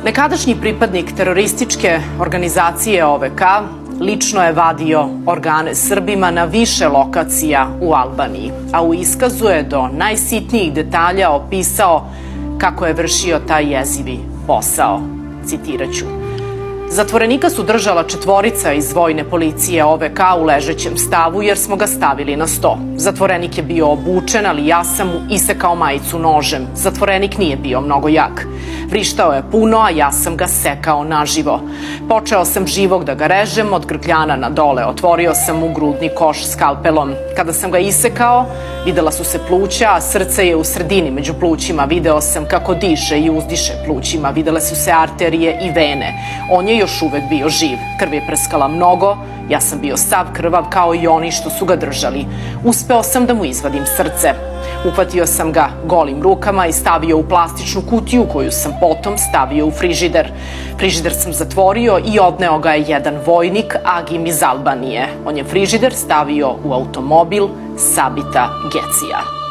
Nekadašnji pripadnik terorističke organizacije OVK lično je vadio organe Srbima na više lokacija u Albaniji, a u iskazu je do najsitnijih detalja opisao kako je vršio taj jezivi posao. Citiraću. Zatvorenika su držala 4 iz vojne policije OVK u ležećem stavu jer smo ga stavili na sto. Zatvorenik je bio obučen, ali ja sam mu isekao majicu nožem. Zatvorenik nije bio mnogo jak. Vrištao je puno, a ja sam ga sekao naživo. Počeo sam živog da ga režem, od grkljana na dole. Otvorio sam mu grudni koš skalpelom. Kada sam ga isekao, videla su se pluća, a srce je u sredini među plućima. Video sam kako diše i uzdiše plućima. Videle su se arterije i vene. On je još uvek bio živ. Krv je prskala mnogo, ja sam bio sav krvav kao i oni što su ga držali. Uspeo sam da mu izvadim srce. Uhvatio sam ga golim rukama i stavio u plastičnu kutiju koju sam potom stavio u frižider. Frižider sam zatvorio i odneo ga je jedan vojnik, Agim iz Albanije. On je frižider stavio u automobil Sabita Gecija.